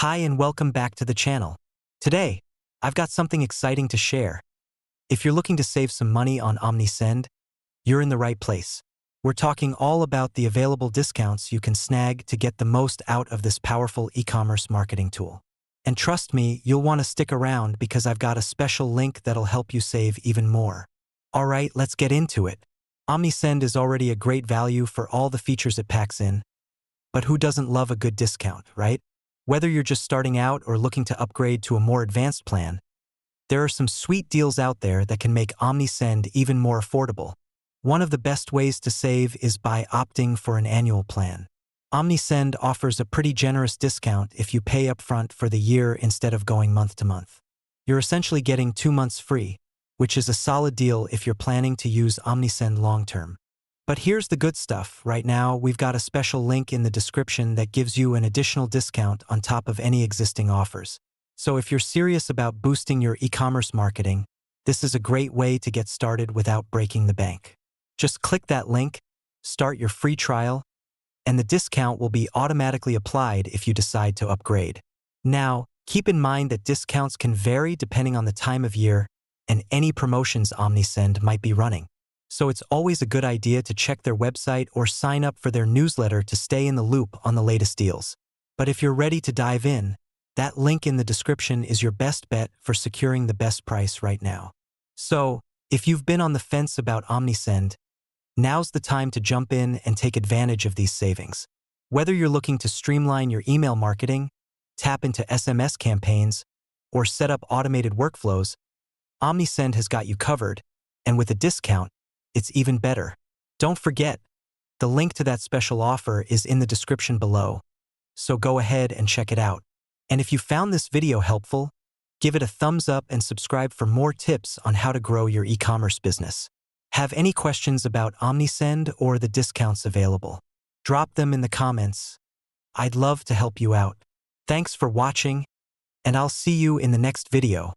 Hi and welcome back to the channel. Today, I've got something exciting to share. If you're looking to save some money on Omnisend, you're in the right place. We're talking all about the available discounts you can snag to get the most out of this powerful e-commerce marketing tool. And trust me, you'll want to stick around because I've got a special link that'll help you save even more. All right, let's get into it. Omnisend is already a great value for all the features it packs in, but who doesn't love a good discount, right? Whether you're just starting out or looking to upgrade to a more advanced plan, there are some sweet deals out there that can make Omnisend even more affordable. One of the best ways to save is by opting for an annual plan. Omnisend offers a pretty generous discount if you pay upfront for the year instead of going month to month. You're essentially getting 2 months free, which is a solid deal if you're planning to use Omnisend long-term. But here's the good stuff. Right now, we've got a special link in the description that gives you an additional discount on top of any existing offers. So if you're serious about boosting your e-commerce marketing, this is a great way to get started without breaking the bank. Just click that link, start your free trial, and the discount will be automatically applied if you decide to upgrade. Now, keep in mind that discounts can vary depending on the time of year and any promotions Omnisend might be running. So it's always a good idea to check their website or sign up for their newsletter to stay in the loop on the latest deals. But if you're ready to dive in, that link in the description is your best bet for securing the best price right now. So, if you've been on the fence about Omnisend, now's the time to jump in and take advantage of these savings. Whether you're looking to streamline your email marketing, tap into SMS campaigns, or set up automated workflows, Omnisend has got you covered, and with a discount, it's even better. Don't forget, the link to that special offer is in the description below, so go ahead and check it out. And if you found this video helpful, give it a thumbs up and subscribe for more tips on how to grow your e-commerce business. Have any questions about Omnisend or the discounts available? Drop them in the comments. I'd love to help you out. Thanks for watching, and I'll see you in the next video.